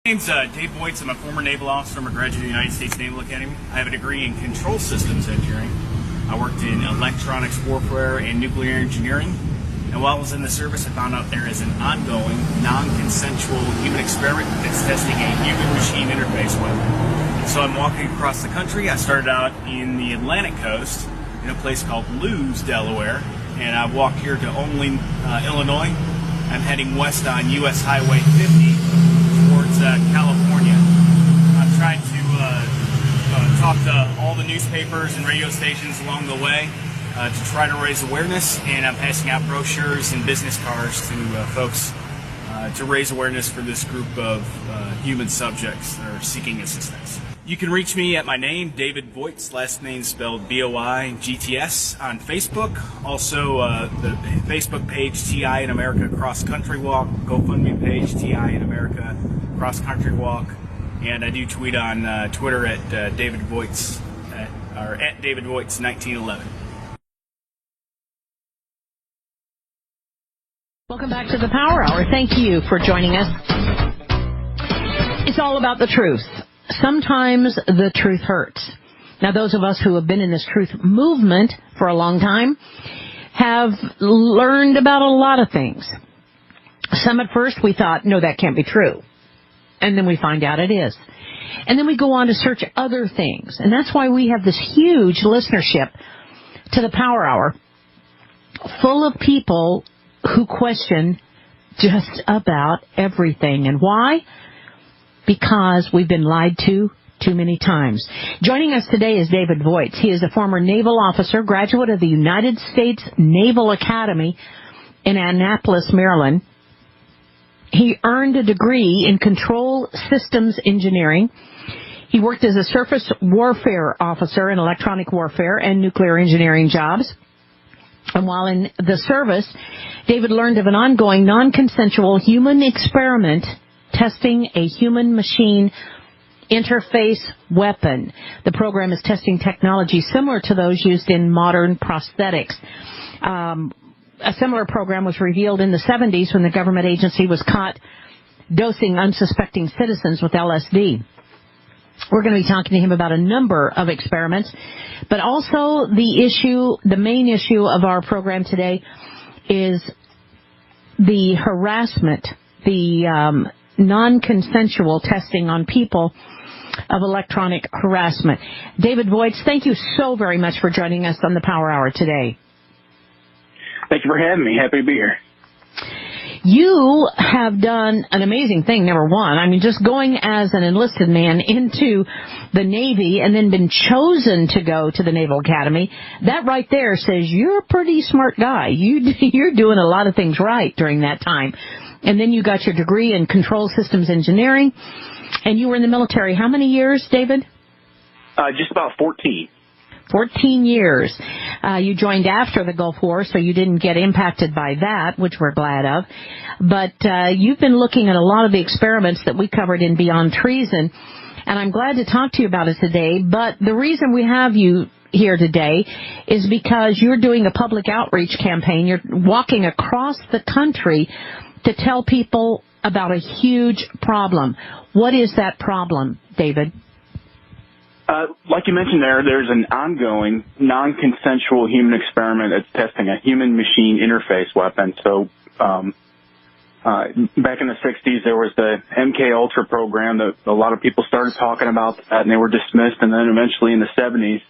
My name's Dave Voigts. I'm a former naval officer. I'm a graduate of the United States Naval Academy. I have a degree in control systems engineering. I worked in electronics warfare and nuclear engineering. And while I was in the service, I found out there is an ongoing, non-consensual human experiment that's testing a human-machine interface weapon. So I'm walking across the country. I started out in the Atlantic coast in a place called Lewes, Delaware. And I walked here to Olin, Illinois. I'm heading west on U.S. Highway 50 towards California. I've tried to talk to all the newspapers and radio stations along the way to try to raise awareness, and I'm passing out brochures and business cards to folks to raise awareness for this group of human subjects that are seeking assistance. You can reach me at my name, David Voigts, last name spelled Boigts, on Facebook. Also, the Facebook page, TI in America Cross Country Walk, GoFundMe page, TI in America Cross Country Walk, and I do tweet on Twitter at David Voigts, or at David Voigts 1911. Welcome back to the Power Hour. Thank you for joining us. It's all about the truth. Sometimes the truth hurts. Now, those of us who have been in this truth movement for a long time have learned about a lot of things. Some at first we thought, no, that can't be true. And then we find out it is. And then we go on to search other things. And that's why we have this huge listenership to the Power Hour, full of people who question just about everything. And why? Because we've been lied to too many times. Joining us today is David Voigts. He is a former naval officer, graduate of the United States Naval Academy in Annapolis, Maryland. He earned a degree in control systems engineering. He worked as a surface warfare officer in electronic warfare and nuclear engineering jobs. And while in the service, David learned of an ongoing non-consensual human experiment testing a human-machine interface weapon. The program is testing technology similar to those used in modern prosthetics. A similar program was revealed in the 70s when the government agency was caught dosing unsuspecting citizens with LSD. We're going to be talking to him about a number of experiments, but also the main issue of our program today is the harassment, the non-consensual testing on people of electronic harassment. David Voigts, thank you so very much for joining us on the Power Hour today. Thank you for having me. Happy to be here. You have done an amazing thing, number one. I mean, just going as an enlisted man into the Navy and then been chosen to go to the Naval Academy. That right there says you're a pretty smart guy. You're doing a lot of things right during that time. And then you got your degree in control systems engineering, and you were in the military. How many years, David? Just about 14. 14 years. You joined after the Gulf War, so you didn't get impacted by that, which we're glad of. But you've been looking at a lot of the experiments that we covered in Beyond Treason, and I'm glad to talk to you about it today. But the reason we have you here today is because you're doing a public outreach campaign. You're walking across the country to tell people about a huge problem. What is that problem, David? Like you mentioned there's an ongoing non-consensual human experiment that's testing a human-machine interface weapon. So back in the 60s, there was the MK Ultra program that a lot of people started talking about that, and they were dismissed. And then eventually in the 70s,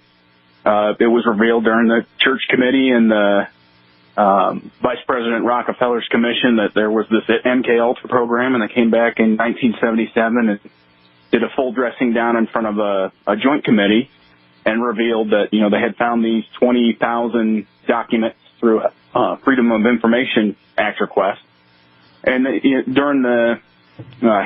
it was revealed during the Church Committee and the Vice President Rockefeller's commission that there was this MK Ultra program, and they came back in 1977 and did a full dressing down in front of a joint committee and revealed that, they had found these 20,000 documents through Freedom of Information Act request. And during the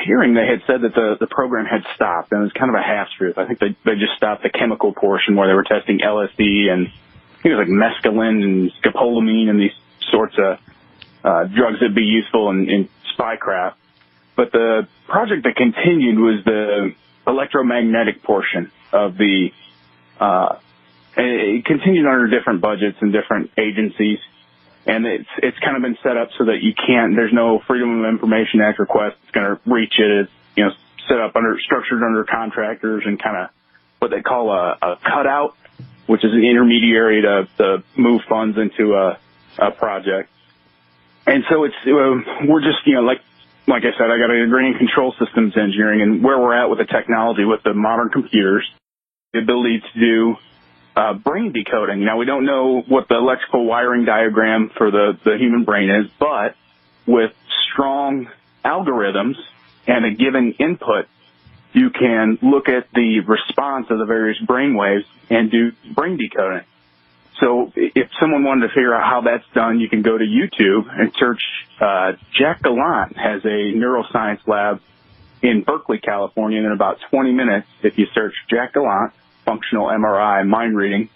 hearing, they had said that the program had stopped, and it was kind of a half-truth. I think they just stopped the chemical portion where they were testing LSD and I think it was like mescaline and scopolamine and these sorts of drugs that'd be useful in spycraft. But the project that continued was the electromagnetic portion of the, it continued under different budgets and different agencies. And it's kind of been set up so that there's no Freedom of Information Act request that's going to reach it. It's, structured under contractors and kind of what they call a cutout, which is an intermediary to move funds into a project. And so we're just, like I said, I got a degree in control systems engineering, and where we're at with the technology, with the modern computers, the ability to do brain decoding. Now, we don't know what the electrical wiring diagram for the human brain is, but with strong algorithms and a given input, you can look at the response of the various brain waves and do brain decoding. So if someone wanted to figure out how that's done, you can go to YouTube and search. Jack Gallant has a neuroscience lab in Berkeley, California, and in about 20 minutes, if you search Jack Gallant, functional MRI, mind reading,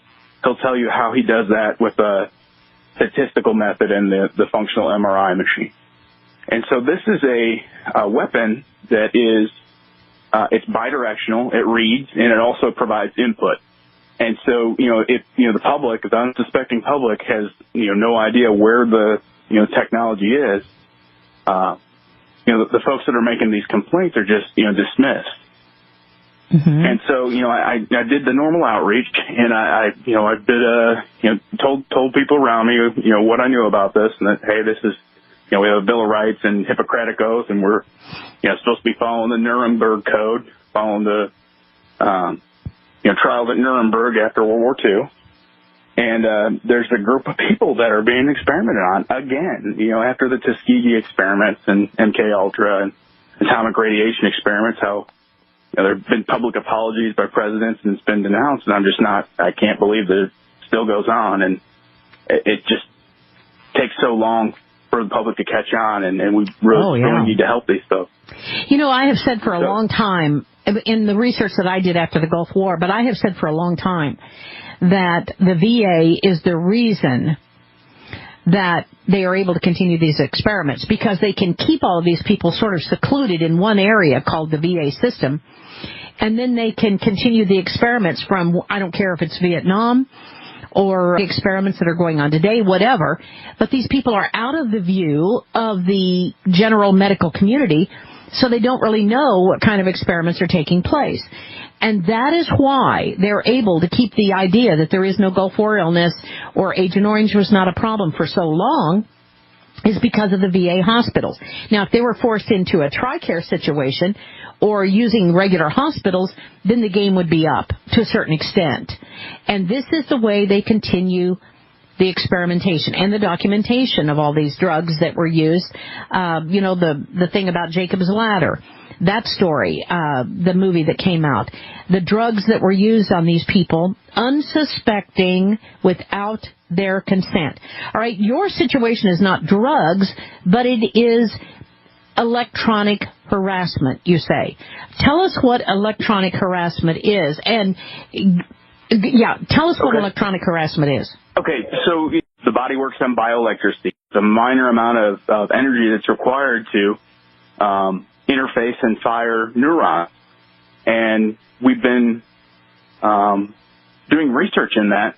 he'll tell you how he does that with a statistical method in the functional MRI machine. And so this is a weapon that is, it's bidirectional, it reads, and it also provides input. And so, if, the public, the unsuspecting public has, no idea where the, technology is, the folks that are making these complaints are just, dismissed. Mm-hmm. And so, I did the normal outreach, and I did, told people around me, what I knew about this, and that, hey, this is, we have a Bill of Rights and Hippocratic Oath, and we're, supposed to be following the Nuremberg Code, following the, trials at Nuremberg after World War II. And there's a group of people that are being experimented on again, after the Tuskegee experiments and MK Ultra and atomic radiation experiments, how there have been public apologies by presidents and it's been denounced, and I can't believe that it still goes on, and it just takes so long for the public to catch on, and we really need to help these folks. I have said for a long time, in the research that I did after the Gulf War, but I have said for a long time that the VA is the reason that they are able to continue these experiments, because they can keep all of these people sort of secluded in one area called the VA system, and then they can continue the experiments from, I don't care if it's Vietnam or the experiments that are going on today, whatever, but these people are out of the view of the general medical community, so they don't really know what kind of experiments are taking place. And that is why they're able to keep the idea that there is no Gulf War illness or Agent Orange was not a problem for so long, is because of the VA hospitals. Now, if they were forced into a TRICARE situation or using regular hospitals, then the game would be up to a certain extent. And this is the way they continue the experimentation and the documentation of all these drugs that were used. The thing about Jacob's Ladder, that story, the movie that came out, the drugs that were used on these people, unsuspecting, without their consent. All right, your situation is not drugs, but it is electronic harassment, you say. Tell us what electronic harassment is, and tell us what electronic harassment is. Okay, so the body works on bioelectricity. It's a minor amount of energy that's required to interface and fire neurons. And we've been doing research in that,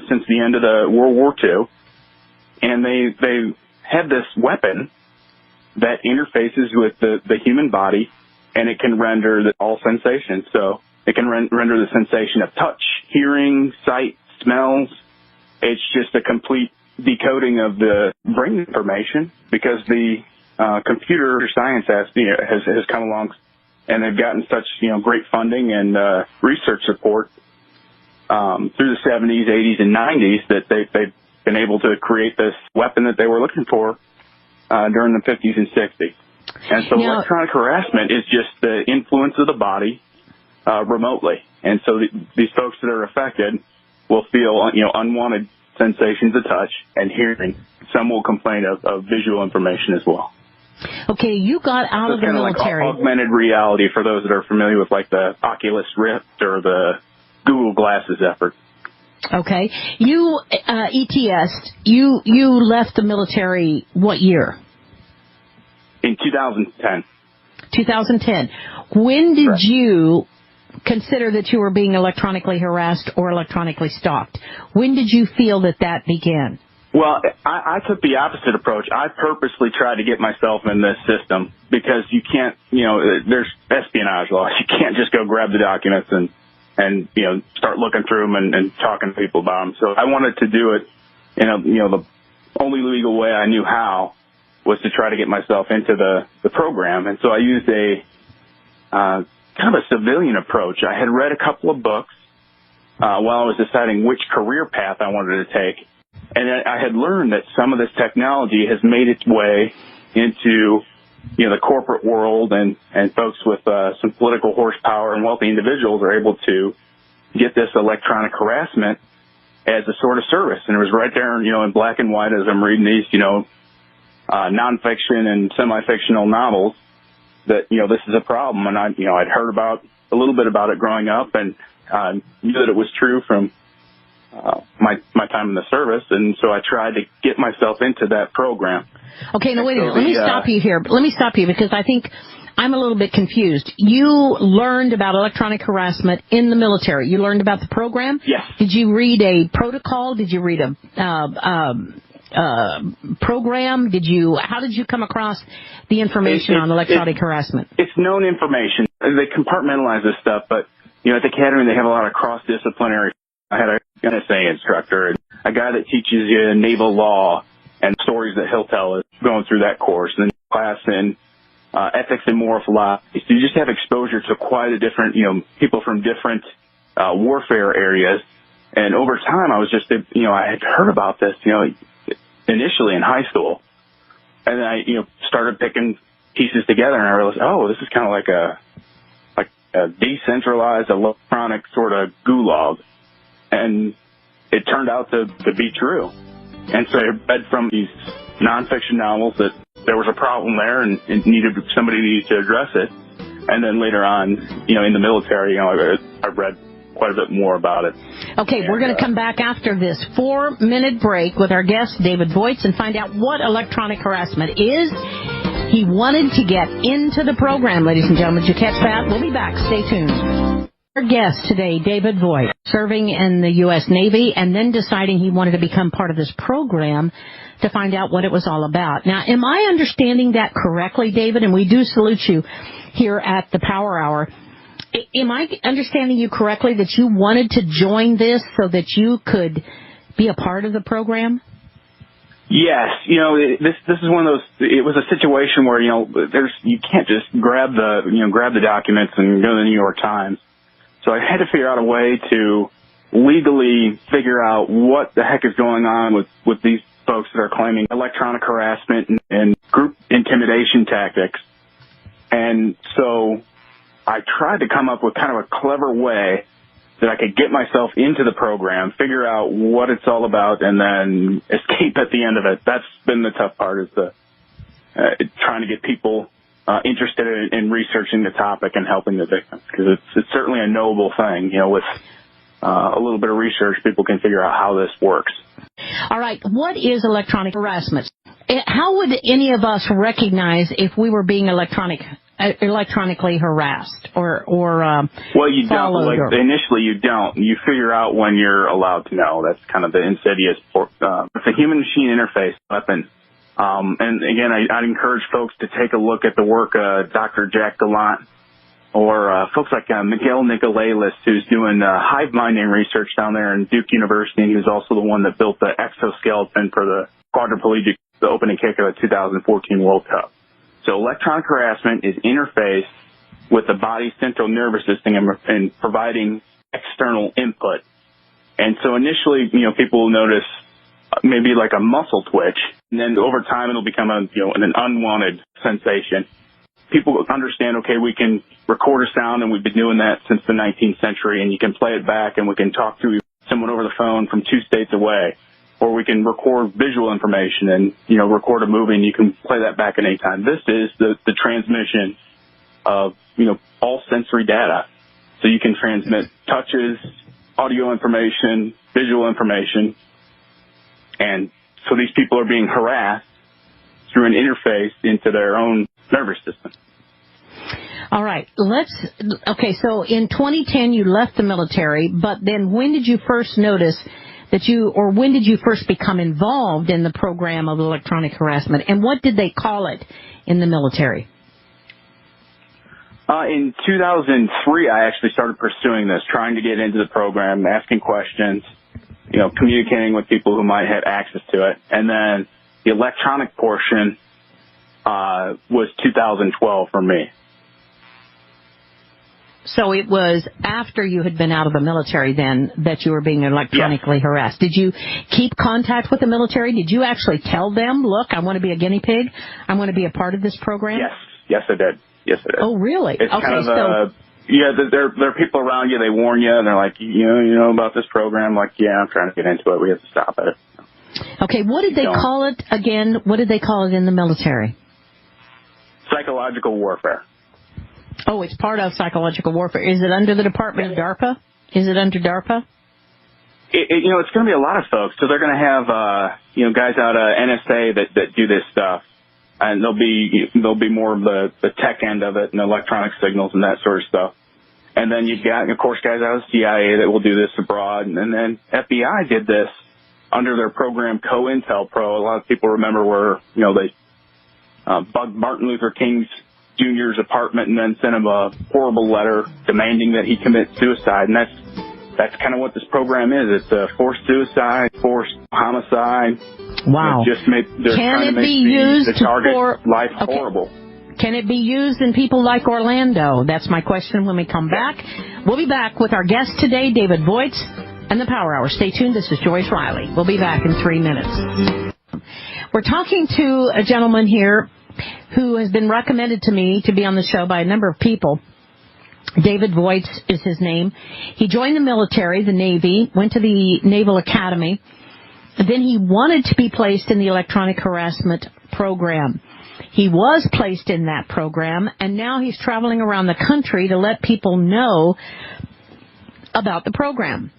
since the end of the World War II. And they have this weapon that interfaces with the human body, and it can render all sensations. So it can render the sensation of touch, hearing, sight, smells. It's just a complete decoding of the brain information, because the computer science has come along, and they've gotten such great funding and research support through the 70s, 80s, and 90s that they've been able to create this weapon that they were looking for during the 50s and 60s. And so electronic harassment is just the influence of the body remotely. And so these folks that are affected will feel, unwanted sensations of touch and hearing. Some will complain of visual information as well. Okay, you got out of the military. Like augmented reality for those that are familiar with like the Oculus Rift or the Google Glasses effort. Okay, you ETS'd. You left the military what year? In 2010. 2010. When did you consider that you were being electronically harassed or electronically stalked? When did you feel that began? Well, I took the opposite approach. I purposely tried to get myself in this system because you can't, there's espionage laws. You can't just go grab the documents and start looking through them and talking to people about them. So I wanted to do it in the only legal way I knew how was to try to get myself into the program. And so I used a kind of a civilian approach. I had read a couple of books while I was deciding which career path I wanted to take. And I had learned that some of this technology has made its way into, the corporate world, and folks with some political horsepower and wealthy individuals are able to get this electronic harassment as a sort of service. And it was right there, in black and white as I'm reading these, nonfiction and semi-fictional novels that, this is a problem. And I'd heard a little bit about it growing up, and knew that it was true from my time in the service, and so I tried to get myself into that program. Okay, now wait a minute. Let me stop you here. Let me stop you because I think I'm a little bit confused. You learned about electronic harassment in the military. You learned about the program? Yes. Did you read a protocol? Did you read a program? How did you come across the information on electronic harassment? It's known information. They compartmentalize this stuff, but at the academy they have a lot of cross-disciplinary. I had an NSA instructor, and a guy that teaches you naval law and stories that he'll tell us going through that course, and then class in ethics and moral philosophy. So you just have exposure to quite a different, people from different warfare areas. And over time, I was just, I had heard about this, initially in high school, and then I, started picking pieces together, and I realized, oh, this is kind of like a decentralized electronic sort of gulag. And it turned out to be true. And so I read from these nonfiction novels that there was a problem there and somebody needed to address it. And then later on, in the military, I read quite a bit more about it. Okay, we're going to come back after this 4-minute break with our guest, David Voigts, and find out what electronic harassment is. He wanted to get into the program, ladies and gentlemen. Did you catch that? We'll be back. Stay tuned. Our guest today, David Voigts, serving in the U.S. Navy and then deciding he wanted to become part of this program to find out what it was all about. Now, am I understanding that correctly, David? And we do salute you here at the Power Hour. Am I understanding you correctly that you wanted to join this so that you could be a part of the program? Yes, this is one of those. It was a situation where you can't just grab the documents and go to the New York Times. So I had to figure out a way to legally figure out what the heck is going on with these folks that are claiming electronic harassment and group intimidation tactics. And so I tried to come up with kind of a clever way that I could get myself into the program, figure out what it's all about, and then escape at the end of it. That's been the tough part, is trying to get people interested in researching the topic and helping the victims, because it's certainly a knowable thing. With a little bit of research, people can figure out how this works. All right, what is electronic harassment? How would any of us recognize if we were being electronically harassed or well, you don't. Initially, you don't. You figure out when you're allowed to know. That's kind of the insidious. It's a human-machine interface weapon. And again, I'd encourage folks to take a look at the work of Dr. Jack Gallant or folks like Miguel Nicolelis, who's doing hive minding research down there in Duke University, and who's also the one that built the exoskeleton for the quadriplegic, the opening kick of the 2014 World Cup. So electronic harassment is interfaced with the body's central nervous system and providing external input. And so initially, people will notice maybe like a muscle twitch, and then over time it'll become an unwanted sensation. People understand, okay, we can record a sound, and we've been doing that since the 19th century, and you can play it back, and we can talk to someone over the phone from 2 states away, or we can record visual information and, record a movie, and you can play that back at any time. This is the transmission of, all sensory data. So you can transmit touches, audio information, visual information. And so these people are being harassed through an interface into their own nervous system. All right. So in 2010 you left the military, but then when did you first notice or when did you first become involved in the program of electronic harassment, and what did they call it in the military? In 2003, I actually started pursuing this, trying to get into the program, asking questions, communicating with people who might have access to it. And then the electronic portion was 2012 for me. So it was after you had been out of the military then that you were being electronically harassed. Did you keep contact with the military? Did you actually tell them, look, I want to be a guinea pig? I want to be a part of this program? Yes, I did. Yes, I did. Oh, really? It's kind of there are people around you, they warn you, and they're like, you know about this program? Like, yeah, I'm trying to get into it. We have to stop it. Okay, what did they call it again? What did they call it in the military? Psychological warfare. Oh, it's part of psychological warfare. Is it under the Department of DARPA? Is it under DARPA? It's going to be a lot of folks. So they're going to have, guys out of NSA that do this stuff. And there'll be more of the tech end of it and electronic signals and that sort of stuff. And then you've got, of course, guys out of CIA that will do this abroad. And then FBI did this under their program COINTEL Pro. A lot of people remember where, they bugged Martin Luther King Jr.'s apartment and then sent him a horrible letter demanding that he commit suicide. And that's kind of what this program is. It's a forced suicide, forced homicide. Wow. They're trying to make the target's life horrible. Can it be used in people like Orlando? That's my question when we come back. We'll be back with our guest today, David Voigts, and the Power Hour. Stay tuned. This is Joyce Riley. We'll be back in 3 minutes. We're talking to a gentleman here who has been recommended to me to be on the show by a number of people. David Voigts is his name. He joined the military, the Navy, went to the Naval Academy. Then he wanted to be placed in the electronic harassment program. He was placed in that program, and now he's traveling around the country to let people know about the program.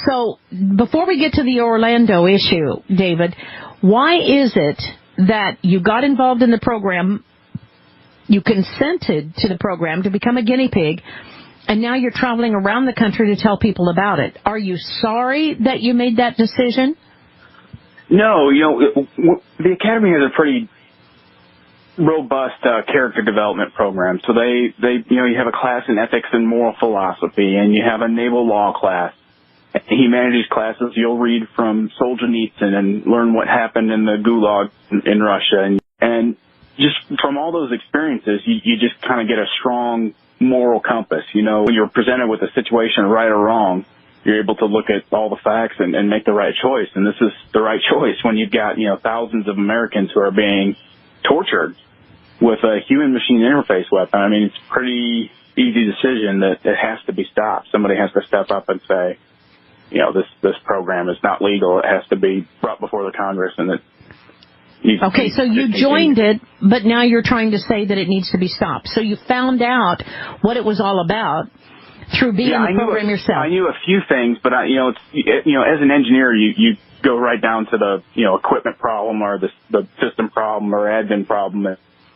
So before we get to the Orlando issue, David, why is it that you got involved in the program, you consented to the program to become a guinea pig, and now you're traveling around the country to tell people about it? Are you sorry that you made that decision? No, the Academy has a pretty robust character development program. So they you have a class in ethics and moral philosophy, and you have a naval law class. Humanities classes, you'll read from Solzhenitsyn and learn what happened in the Gulag in Russia. And just from all those experiences, you just kind of get a strong moral compass. When you're presented with a situation, right or wrong, you're able to look at all the facts and make the right choice. And this is the right choice when you've got, thousands of Americans who are being tortured with a human-machine interface weapon. I mean, it's a pretty easy decision that it has to be stopped. Somebody has to step up and say, this program is not legal. It has to be brought before the Congress, and it needs to be. So you joined it, but now you're trying to say that it needs to be stopped. So you found out what it was all about through being in the program yourself. I knew a few things, but as an engineer, you go right down to the equipment problem or the system problem or admin problem,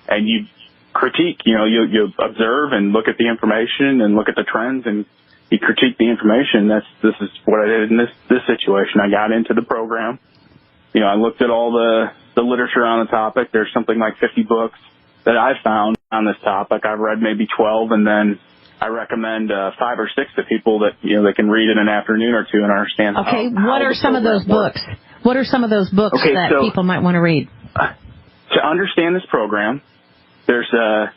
and you critique. You observe and look at the information and look at the trends, and you critique the information. This is what I did in this situation. I got into the program. I looked at all the literature on the topic. There's something like 50 books that I've found on this topic. I've read maybe 12, and then I recommend 5 or 6 to people that they can read in an afternoon or two and understand. Okay, what are some of those books? What are some of those books that people might want to read? To understand this program, there's 4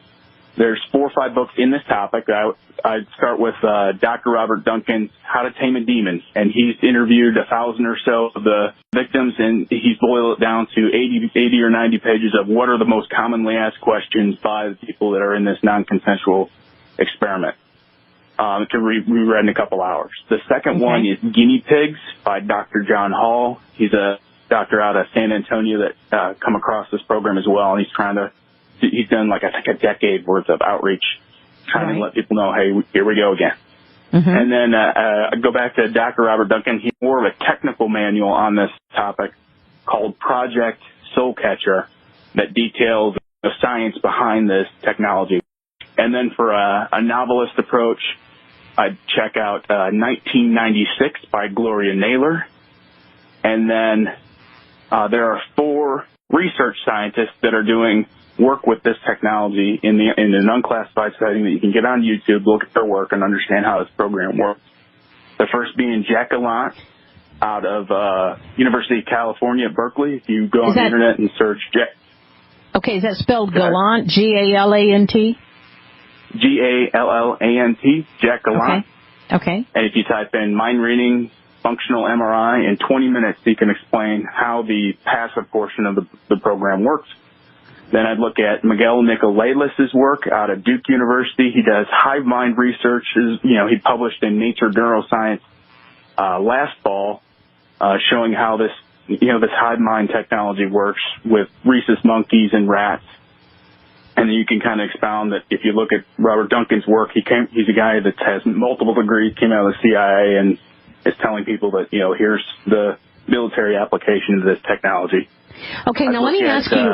or 5 books in this topic. I'd start with Dr. Robert Duncan's How to Tame a Demon, and he's interviewed 1,000 or so of the victims, and he's boiled it down to 80 or 90 pages of what are the most commonly asked questions by the people that are in this non-consensual experiment. It can be read in a couple hours. The second one is Guinea Pigs by Dr. John Hall. He's a doctor out of San Antonio that come across this program as well, and he's done I think a decade worth of outreach trying to let people know, hey, here we go again. Mm-hmm. And then I go back to Dr. Robert Duncan. He's more of a technical manual on this topic called Project Soul Catcher that details the science behind this technology. And then for a novelist approach, I'd check out 1996 by Gloria Naylor. And then there are 4 research scientists that are doing work with this technology in an unclassified setting that you can get on YouTube, look at their work, and understand how this program works. The first being Jack Gallant out of University of California at Berkeley. If you go on the internet and search Jack. Okay, is that spelled Gallant? Gallant? Gallant, Jack Gallant. Okay. And if you type in mind reading, functional MRI, in 20 minutes he can explain how the passive portion of the program works. Then I'd look at Miguel Nicolelis' work out of Duke University. He does hive mind research. He published in Nature Neuroscience last fall, showing how this hive mind technology works with rhesus monkeys and rats. And then you can kind of expound that if you look at Robert Duncan's work, he's a guy that has multiple degrees, came out of the CIA, and is telling people that, here's the military application of this technology. Okay, now let me ask you.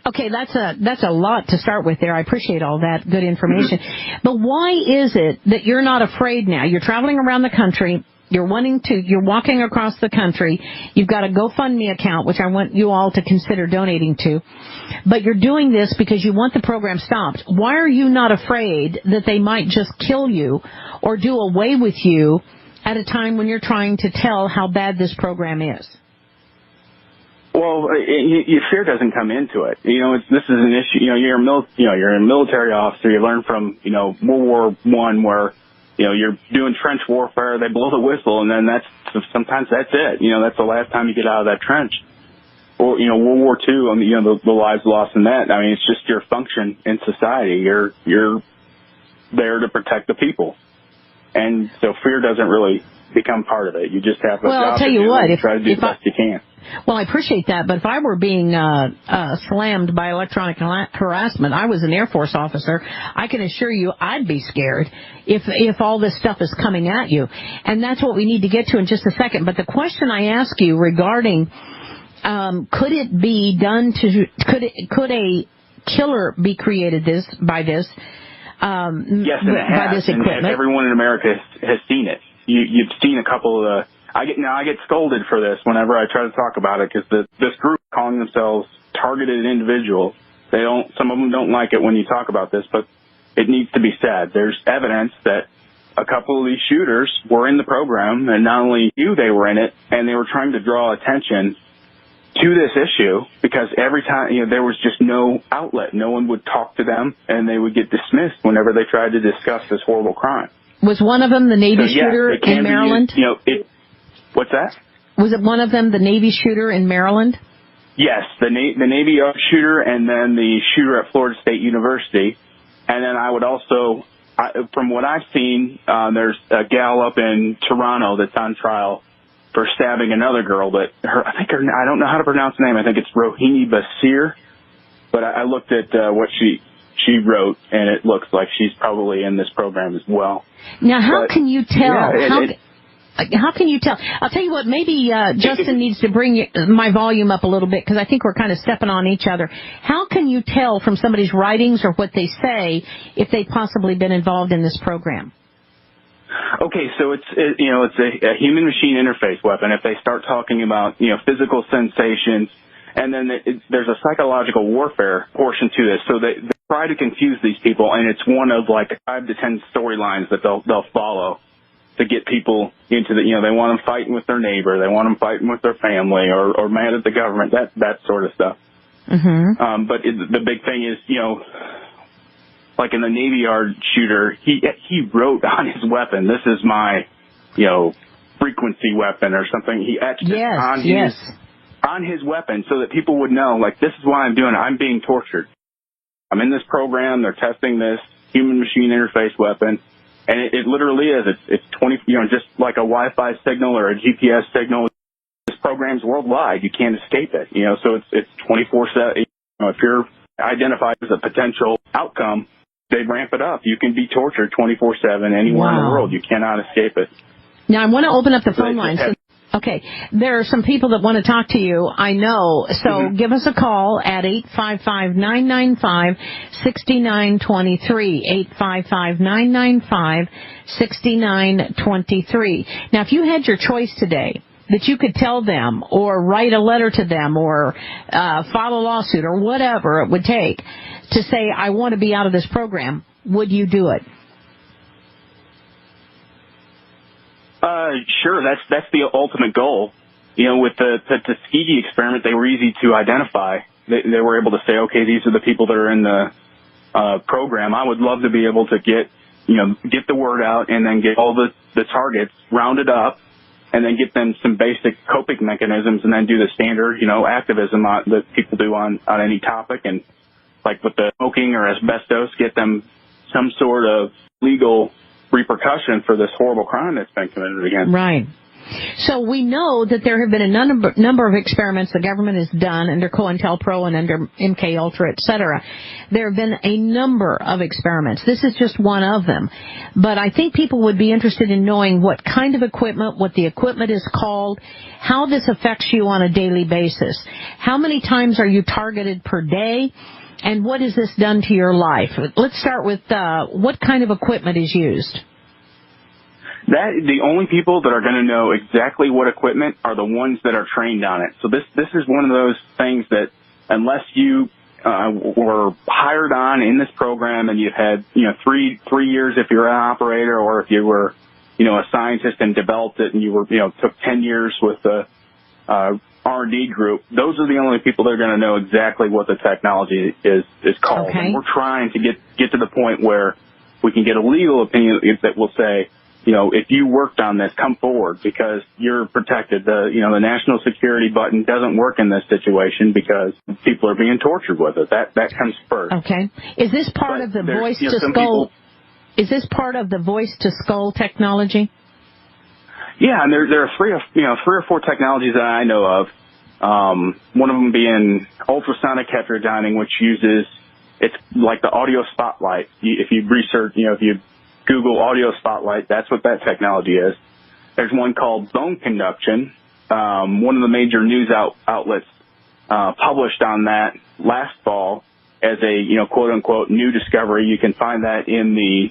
Okay, that's a lot to start with there. I appreciate all that good information. Mm-hmm. But why is it that you're not afraid now? You're traveling around the country. You're walking across the country. You've got a GoFundMe account, which I want you all to consider donating to. But you're doing this because you want the program stopped. Why are you not afraid that they might just kill you or do away with you at a time when you're trying to tell how bad this program is? Well, fear doesn't come into it. This is an issue. You're a military officer. You learn from, World War I, where, you're doing trench warfare. They blow the whistle, and then sometimes that's it. That's the last time you get out of that trench. Or, World War II, the lives lost in that. I mean, it's just your function in society. You're there to protect the people. And so fear doesn't really become part of it. You just have a job I'll tell you what, try to do the best you can. Well, I appreciate that, but if I were being slammed by electronic harassment, I was an Air Force officer, I can assure you I'd be scared if all this stuff is coming at you. And that's what we need to get to in just a second. But the question I ask you regarding could it be done could a killer be created by this? Yes, and it has. By this equipment? And everyone in America has seen it. You've seen a couple of I get scolded for this whenever I try to talk about it, because this group calling themselves targeted individuals, some of them don't like it when you talk about this, but it needs to be said. There's evidence that a couple of these shooters were in the program, and not only knew they were in it, and they were trying to draw attention to this issue, because every time, there was just no outlet. No one would talk to them, and they would get dismissed whenever they tried to discuss this horrible crime. Was one of them the Navy shooter in Maryland? What's that? Was it one of them the Navy shooter in Maryland? Yes, the Navy shooter, and then the shooter at Florida State University. And then I would also, from what I've seen, there's a gal up in Toronto that's on trial for stabbing another girl I don't know how to pronounce the name. I think it's Rohini Basir. But I looked at what she wrote, and it looks like she's probably in this program as well. Now, how can you tell? How can you tell? I'll tell you what, maybe Justin needs to bring my volume up a little bit, because I think we're kind of stepping on each other. How can you tell from somebody's writings or what they say if they've possibly been involved in this program? Okay, so it's a human-machine interface weapon. If they start talking about, physical sensations, and then there's a psychological warfare portion to this. So they try to confuse these people, and it's one of like 5 to 10 storylines that they'll follow to get people into they want them fighting with their neighbor, they want them fighting with their family, or mad at the government, that sort of stuff. Mm-hmm. But the big thing is, like in the Navy Yard shooter, he wrote on his weapon, "This is my, frequency weapon," or something. He etched it on his weapon so that people would know, like, this is why I'm doing it. I'm being tortured. I'm in this program. They're testing this human-machine interface weapon. And it literally is. It's 20, just like a Wi-Fi signal or a GPS signal. This program's worldwide. You can't escape it. So it's 24/7. If you're identified as a potential outcome, they ramp it up. You can be tortured 24/7 anywhere in the world. You cannot escape it. Now I want to open up the phone lines. Okay, there are some people that want to talk to you, I know, so give us a call at 855-995-6923, 855-995-6923. Now, if you had your choice today that you could tell them or write a letter to them or file a lawsuit or whatever it would take to say, I want to be out of this program, would you do it? Sure. That's the ultimate goal. With the Tuskegee experiment, they were easy to identify. They were able to say, okay, these are the people that are in the program. I would love to be able to get the word out and then get all the targets rounded up and then get them some basic coping mechanisms and then do the standard, activism that people do on any topic. And like with the smoking or asbestos, get them some sort of legal repercussion for this horrible crime that's been committed against. Right. So we know that there have been a number of experiments the government has done under COINTELPRO and under MKUltra, et cetera. There have been a number of experiments. This is just one of them. But I think people would be interested in knowing what kind of equipment, what the equipment is called, how this affects you on a daily basis. How many times are you targeted per day? And what has this done to your life? Let's start with what kind of equipment is used? The only people that are going to know exactly what equipment are the ones that are trained on it. So this is one of those things that unless you were hired on in this program and you've had 3 years if you're an operator, or if you were a scientist and developed it and you were took 10 years with the R&D group, those are the only people that are going to know exactly what the technology is called. Okay. And we're trying to get to the point where we can get a legal opinion that will say, if you worked on this, come forward because you're protected. The national security button doesn't work in this situation because people are being tortured with it. That comes first. Okay. Is this part of the voice to skull? Is this part of the voice to skull technology? Yeah, and there are three or four technologies that I know of. One of them being ultrasonic heterodyning, which it's like the audio spotlight. If you research, if you Google audio spotlight, that's what that technology is. There's one called bone conduction. One of the major news outlets published on that last fall as a quote unquote new discovery. You can find that in the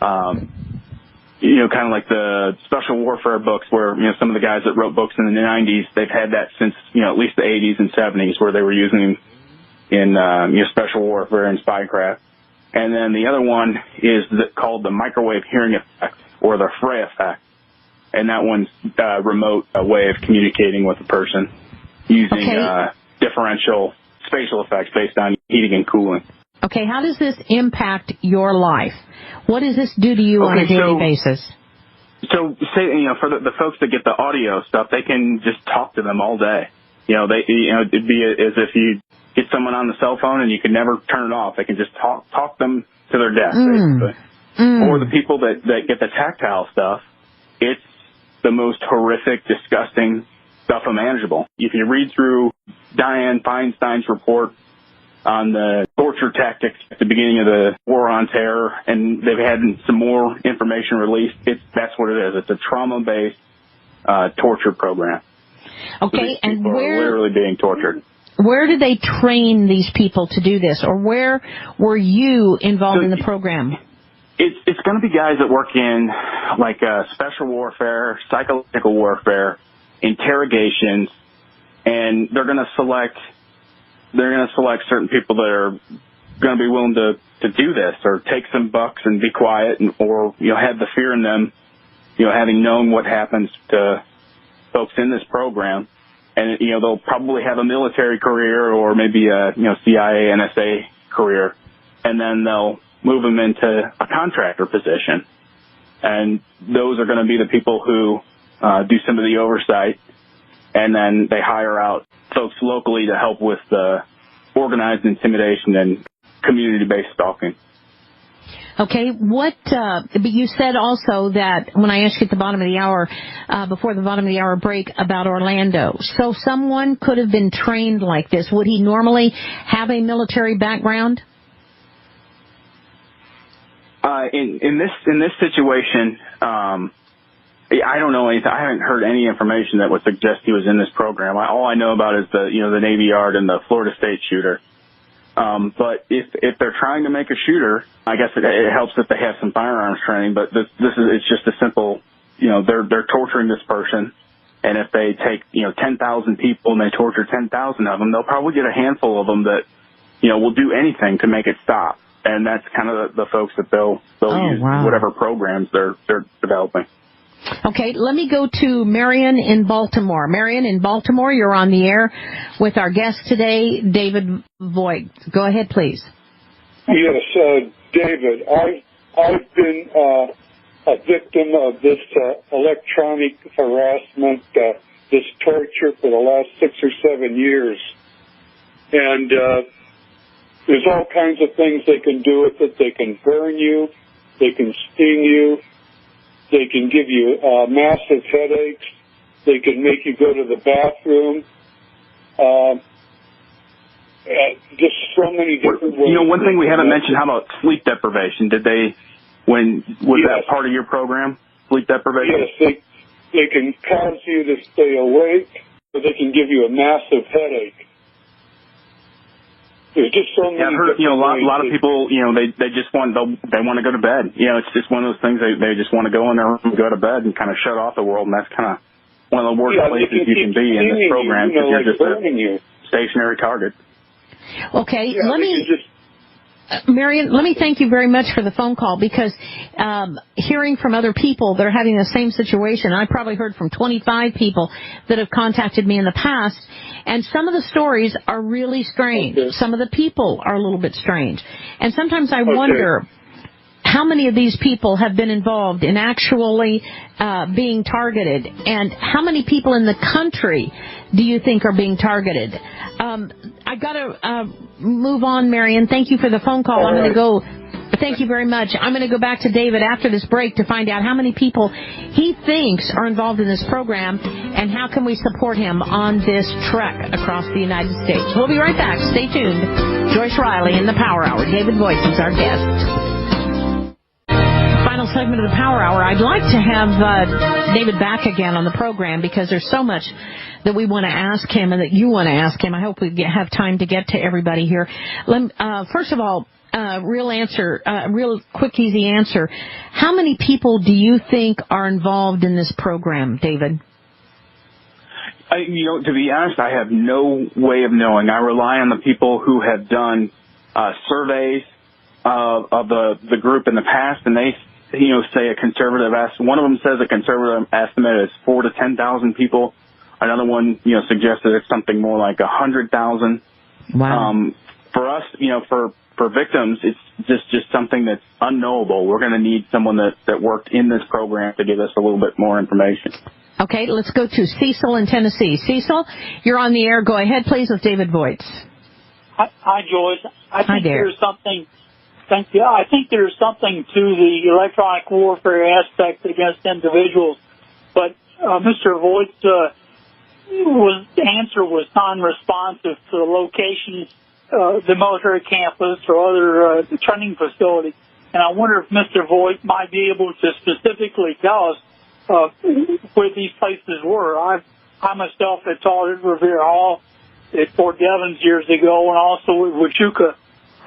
kind of like the special warfare books where some of the guys that wrote books in the 90s, they've had that since at least the 80s and 70s where they were using in special warfare and spycraft. And then the other one is called the microwave hearing effect, or the fray effect. And that one's a remote way of communicating with a person using differential spatial effects based on heating and cooling. Okay, how does this impact your life? What does this do to you on a daily basis? So, say for the folks that get the audio stuff, they can just talk to them all day. It'd be as if you get someone on the cell phone and you can never turn it off. They can just talk them to their death, basically. Or the people that get the tactile stuff, it's the most horrific, disgusting stuff imaginable. If you read through Dianne Feinstein's report on the torture tactics at the beginning of the War on Terror, and they've had some more information released, that's what it is. It's a trauma-based torture program. Okay, so and where are literally being tortured. Where do they train these people to do this, or where were you involved in the program? It's going to be guys that work in like special warfare, psychological warfare, interrogations, and they're going to select certain people that are going to be willing to do this or take some bucks and be quiet or have the fear in them, having known what happens to folks in this program. And, they'll probably have a military career or maybe a, CIA, NSA career. And then they'll move them into a contractor position. And those are going to be the people who do some of the oversight. And then they hire out folks locally to help with organized intimidation and community-based stalking. Okay, but you said also that when I asked you at the bottom of the hour, before the bottom of the hour break about Orlando, so someone could have been trained like this. Would he normally have a military background? In this situation, I don't know anything. I haven't heard any information that would suggest he was in this program. All I know about is the Navy Yard and the Florida State shooter. But if they're trying to make a shooter, I guess it helps that they have some firearms training. But it's just a simple, they're torturing this person, And if they take, 10,000 people and they torture 10,000 of them, they'll probably get a handful of them that, will do anything to make it stop. And that's kind of the folks that they'll use whatever programs they're developing. Okay, let me go to Marion in Baltimore. Marion in Baltimore, you're on the air with our guest today, David Voigts. Go ahead, please. Yes, David, I've been a victim of this electronic harassment, this torture for the last 6 or 7 years. And there's all kinds of things they can do with it. They can burn you. They can sting you. They can give you massive headaches. They can make you go to the bathroom. Just so many different ways. One thing we haven't mentioned, how about sleep deprivation? Was that part of your program, sleep deprivation? Yes, they can cause you to stay awake, or they can give you a massive headache. There's just so many. I've heard, a lot of people, they just want to go to bed. It's just one of those things. They just want to go in their room and go to bed and kind of shut off the world, and that's kind of one of the worst places you can be in this program because you're just a stationary target. Okay, Marion, let me thank you very much for the phone call, because hearing from other people that are having the same situation, I probably heard from 25 people that have contacted me in the past, and some of the stories are really strange. Okay. Some of the people are a little bit strange. And sometimes I wonder how many of these people have been involved in actually being targeted, and how many people in the country do you think are being targeted? I got to move on, Marion. Thank you for the phone call. I'm going to go. Thank you very much. I'm going to go back to David after this break to find out how many people he thinks are involved in this program and how can we support him on this trek across the United States. We'll be right back. Stay tuned. Joyce Riley in the Power Hour. David Voigts is our guest. Final segment of the Power Hour. I'd like to have David back again on the program because there's so much that we want to ask him and that you want to ask him. I hope we have time to get to everybody here. First of all, real quick, easy answer. How many people do you think are involved in this program, David? To be honest, I have no way of knowing. I rely on the people who have done surveys of the group in the past, and they say a conservative estimate. One of them says a conservative estimate is 4,000 to 10,000 people. Another one, suggests that it's something more like 100,000. Wow. For us, for victims, it's just something that's unknowable. We're going to need someone that worked in this program to give us a little bit more information. Okay, let's go to Cecil in Tennessee. Cecil, you're on the air. Go ahead, please, with David Voigts. Hi, Joyce. I think there. There's something. Thank you. I think there's something to the electronic warfare aspect against individuals, but Mr. Voigts' answer was non-responsive to the locations, the military campus or other training facility. And I wonder if Mr. Voigt might be able to specifically tell us where these places were. I myself had taught at Revere Hall at Fort Devens years ago, and also at Huachuca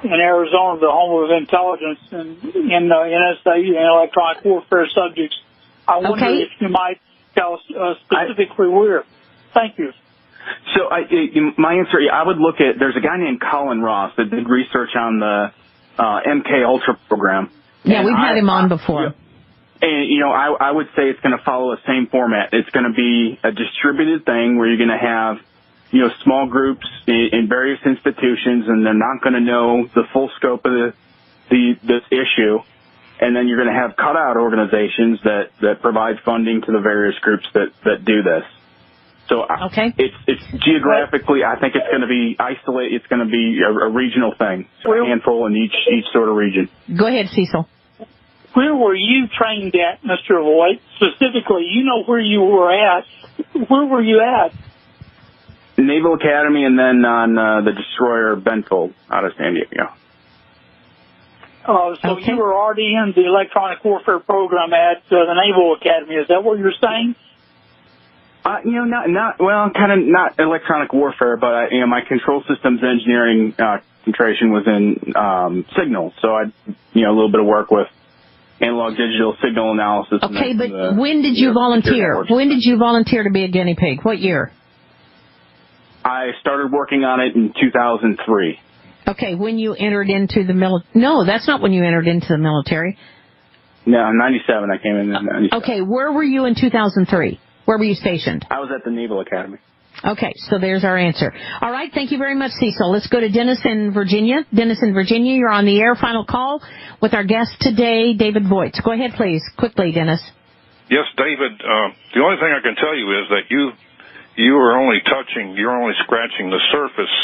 in Arizona, the home of intelligence and in NSA and electronic warfare subjects. I wonder if you might tell us specifically where. Thank you. So my answer, I would look at, there's a guy named Colin Ross that did research on the MK Ultra program. Yeah, we've had him on before. And, I would say it's going to follow the same format. It's going to be a distributed thing where you're going to have, small groups in various institutions, and they're not going to know the full scope of this issue. And then you're going to have cutout organizations that provide funding to the various groups that do this. So it's geographically, I think it's going to be isolated. It's going to be a regional thing, a handful in each sort of region. Go ahead, Cecil. Where were you trained at, Mr. Voigt? Specifically, where you were at. Where were you at? Naval Academy, and then on the destroyer Benfold out of San Diego. So you were already in the electronic warfare program at the Naval Academy. Is that what you're saying? Not electronic warfare, but my control systems engineering concentration was in signals. So I, a little bit of work with analog digital signal analysis. Okay, but when did you volunteer? When did you volunteer to be a guinea pig? What year? I started working on it in 2003. Okay, when you entered into the military. No, that's not when you entered into the military. No, 97. I came in 97. Okay, where were you in 2003? Where were you stationed? I was at the Naval Academy. Okay, so there's our answer. All right, thank you very much, Cecil. Let's go to Dennis in Virginia. Dennis in Virginia, you're on the air. Final call with our guest today, David Voigts. Go ahead, please. Quickly, Dennis. Yes, David. The only thing I can tell you is that you're only scratching the surface,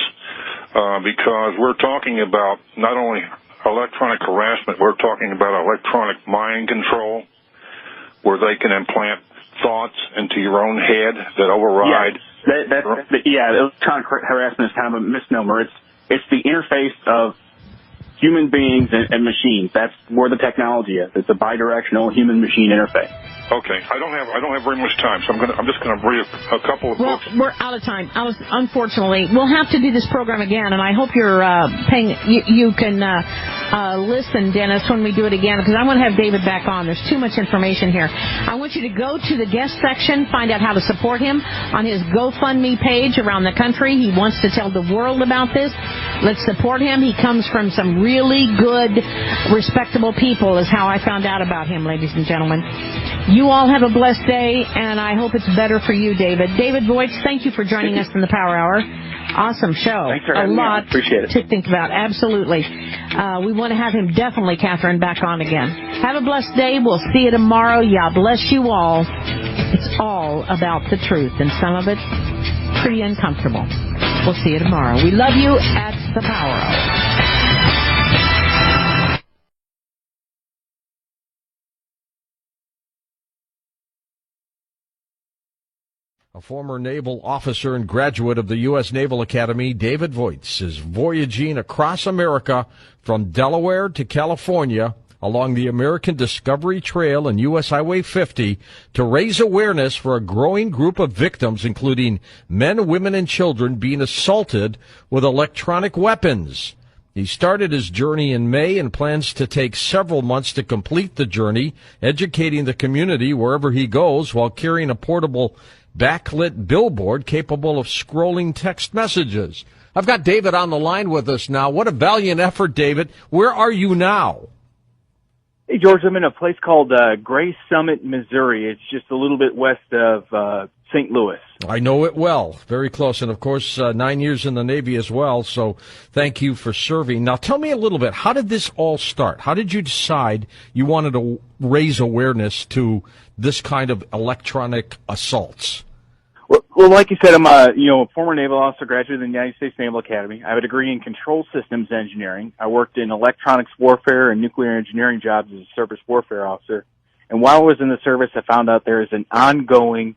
because we're talking about not only electronic harassment, we're talking about electronic mind control, where they can implant thoughts into your own head that override. Electronic harassment is kind of a misnomer. It's the interface of human beings and machines. That's where the technology is. It's a bidirectional human-machine interface. Okay, I don't have very much time, so I'm just going to read a couple of books. We're out of time. Unfortunately, we'll have to do this program again, and I hope you're paying. You can listen, Dennis, when we do it again, because I want to have David back on. There's too much information here. I want you to go to the guest section, find out how to support him on his GoFundMe page around the country. He wants to tell the world about this. Let's support him. He comes from some really good, respectable people, is how I found out about him, ladies and gentlemen. You all have a blessed day, and I hope it's better for you, David. David Voigts, thank you for joining us in the Power Hour. Awesome show. Thanks for having me on. Appreciate it. To think about. Absolutely. We want to have him definitely, Catherine, back on again. Have a blessed day. We'll see you tomorrow. Yeah, bless you all. It's all about the truth, and some of it's pretty uncomfortable. We'll see you tomorrow. We love you at the Power Hour. A former naval officer and graduate of the U.S. Naval Academy, David Voigts, is voyaging across America from Delaware to California along the American Discovery Trail and U.S. Highway 50 to raise awareness for a growing group of victims, including men, women, and children being assaulted with electronic weapons. He started his journey in May and plans to take several months to complete the journey, educating the community wherever he goes while carrying a portable backlit billboard capable of scrolling text messages. I've got David on the line with us now. What a valiant effort, David. Where are you now? Hey, George, I'm in a place called Gray Summit, Missouri. It's just a little bit west of St. Louis. I know it well. Very close. And, of course, 9 years in the Navy as well, so thank you for serving. Now, tell me a little bit. How did this all start? How did you decide you wanted to raise awareness to this kind of electronic assaults? Well, like you said, I'm a former naval officer, graduate of the United States Naval Academy. I have a degree in control systems engineering. I worked in electronics warfare and nuclear engineering jobs as a surface warfare officer. And while I was in the service, I found out there is an ongoing,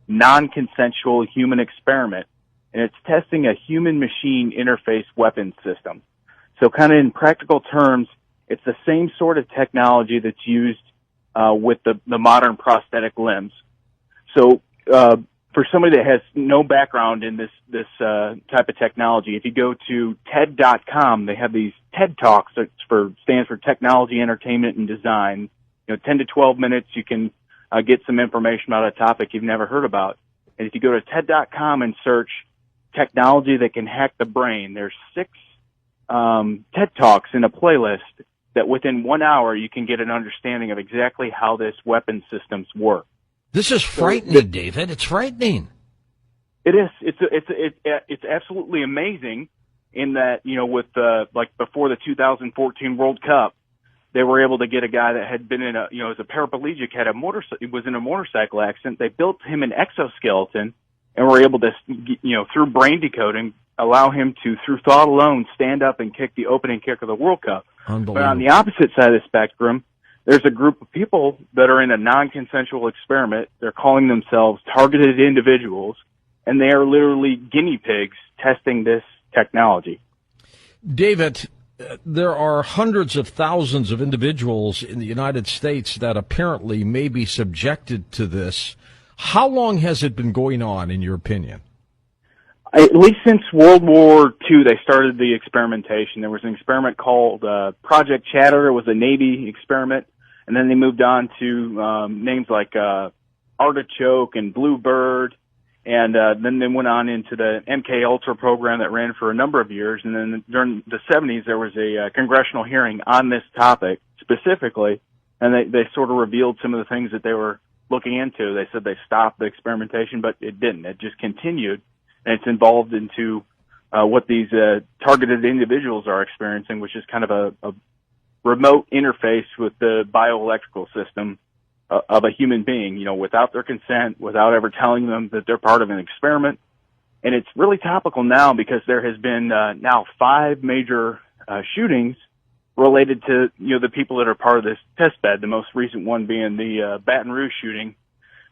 non-consensual human experiment, and it's testing a human-machine interface weapons system. So kind of in practical terms, it's the same sort of technology that's used with the modern prosthetic limbs. So for somebody that has no background in this type of technology, if you go to TED.com, they have these TED Talks that stands for Technology, Entertainment, and Design. 10 to 12 minutes, you can get some information about a topic you've never heard about. And if you go to TED.com and search technology that can hack the brain, there's 6 TED Talks in a playlist that within 1 hour you can get an understanding of exactly how this weapon systems work. This is frightening, David. It's frightening. It is. It's absolutely amazing in that, with before the 2014 World Cup, they were able to get a guy that had been in as a paraplegic, was in a motorcycle accident. They built him an exoskeleton and were able to, through brain decoding, allow him to, through thought alone, stand up and kick the opening kick of the World Cup. Unbelievable. But on the opposite side of the spectrum, there's a group of people that are in a non-consensual experiment. They're calling themselves targeted individuals, and they are literally guinea pigs testing this technology. David, there are hundreds of thousands of individuals in the United States that apparently may be subjected to this. How long has it been going on, in your opinion? At least since World War II, they started the experimentation. There was an experiment called Project Chatter. It was a Navy experiment. And then they moved on to names like Artichoke and Bluebird, and then they went on into the MK Ultra program that ran for a number of years. And then during the 70s, there was a congressional hearing on this topic specifically, and they sort of revealed some of the things that they were looking into. They said they stopped the experimentation, but it didn't. It just continued, and it's involved into what these targeted individuals are experiencing, which is kind of a remote interface with the bioelectrical system of a human being, you know, without their consent, without ever telling them that they're part of an experiment. And it's really topical now because there has been now 5 major shootings related to, you know, the people that are part of this test bed, the most recent one being the Baton Rouge shooting,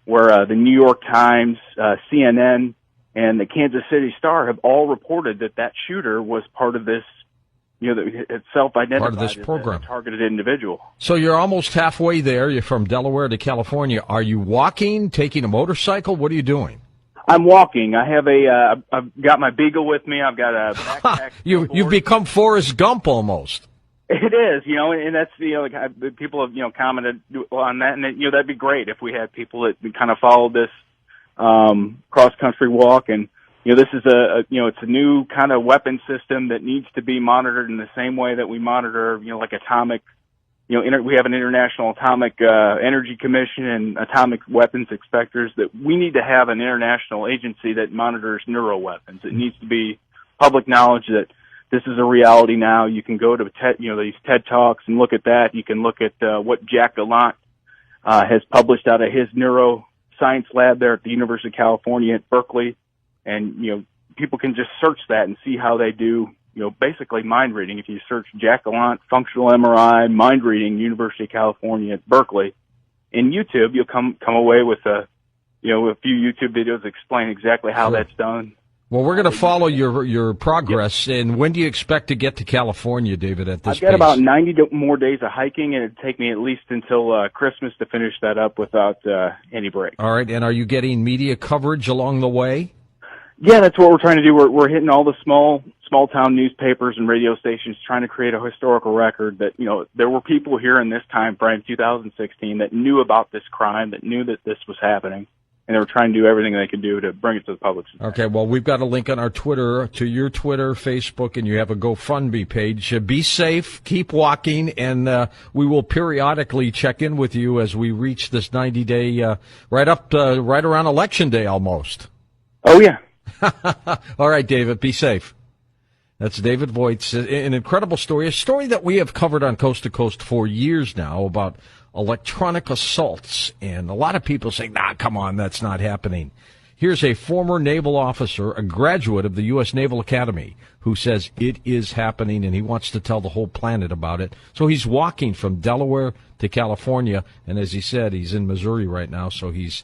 where the New York Times, CNN, and the Kansas City Star have all reported that shooter was part of this, you know, that self-identified part of this program, as a targeted individual. So you're almost halfway there. You're from Delaware to California. Are you walking, taking a motorcycle? What are you doing? I'm walking. I have I've got my Beagle with me. I've got a backpack. You've become Forrest Gump almost. It is, you know, and that's, you know, like people have, you know, commented on that, and you know, that'd be great if we had people that kind of followed this cross-country walk. And you know, this is you know, it's a new kind of weapon system that needs to be monitored in the same way that we monitor, you know, like atomic, you know, we have an International Atomic Energy Commission and atomic weapons inspectors. That we need to have an international agency that monitors neuroweapons. It needs to be public knowledge that this is a reality now. You can go to these TED Talks and look at that. You can look at what Jack Gallant has published out of his neuroscience lab there at the University of California at Berkeley. And, you know, people can just search that and see how they do, you know, basically mind reading. If you search Jack Gallant, functional MRI, mind reading, University of California at Berkeley, in YouTube, you'll come away with a few YouTube videos explain exactly how that's done. Well, we're going to follow your progress. Yep. And when do you expect to get to California, David, at this I've got pace? about 90 more days of hiking, and it'd take me at least until Christmas to finish that up without any break. All right. And are you getting media coverage along the way? Yeah, that's what we're trying to do. We're hitting all the small town newspapers and radio stations, trying to create a historical record that, you know, there were people here in this time frame, 2016, that knew about this crime, that knew that this was happening. And they were trying to do everything they could do to bring it to the public. Okay, well, we've got a link on our Twitter, to your Twitter, Facebook, and you have a GoFundMe page. Be safe, keep walking, and we will periodically check in with you as we reach this 90-day, right around Election Day almost. Oh, yeah. All right, David, be safe. That's David Voigts, an incredible story, a story that we have covered on Coast to Coast for years now about electronic assaults, and a lot of people say, nah, come on, that's not happening. Here's a former naval officer, a graduate of the U.S. Naval Academy, who says it is happening, and he wants to tell the whole planet about it. So he's walking from Delaware to California, and as he said, he's in Missouri right now, so he's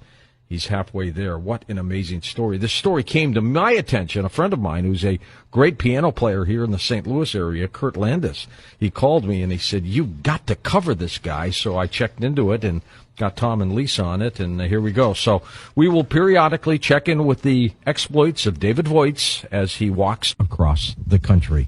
halfway there. What an amazing story. This story came to my attention. A friend of mine who's a great piano player here in the St. Louis area, Kurt Landis, he called me and he said, you've got to cover this guy. So I checked into it and got Tom and Lisa on it, and here we go. So we will periodically check in with the exploits of David Voigts as he walks across the country.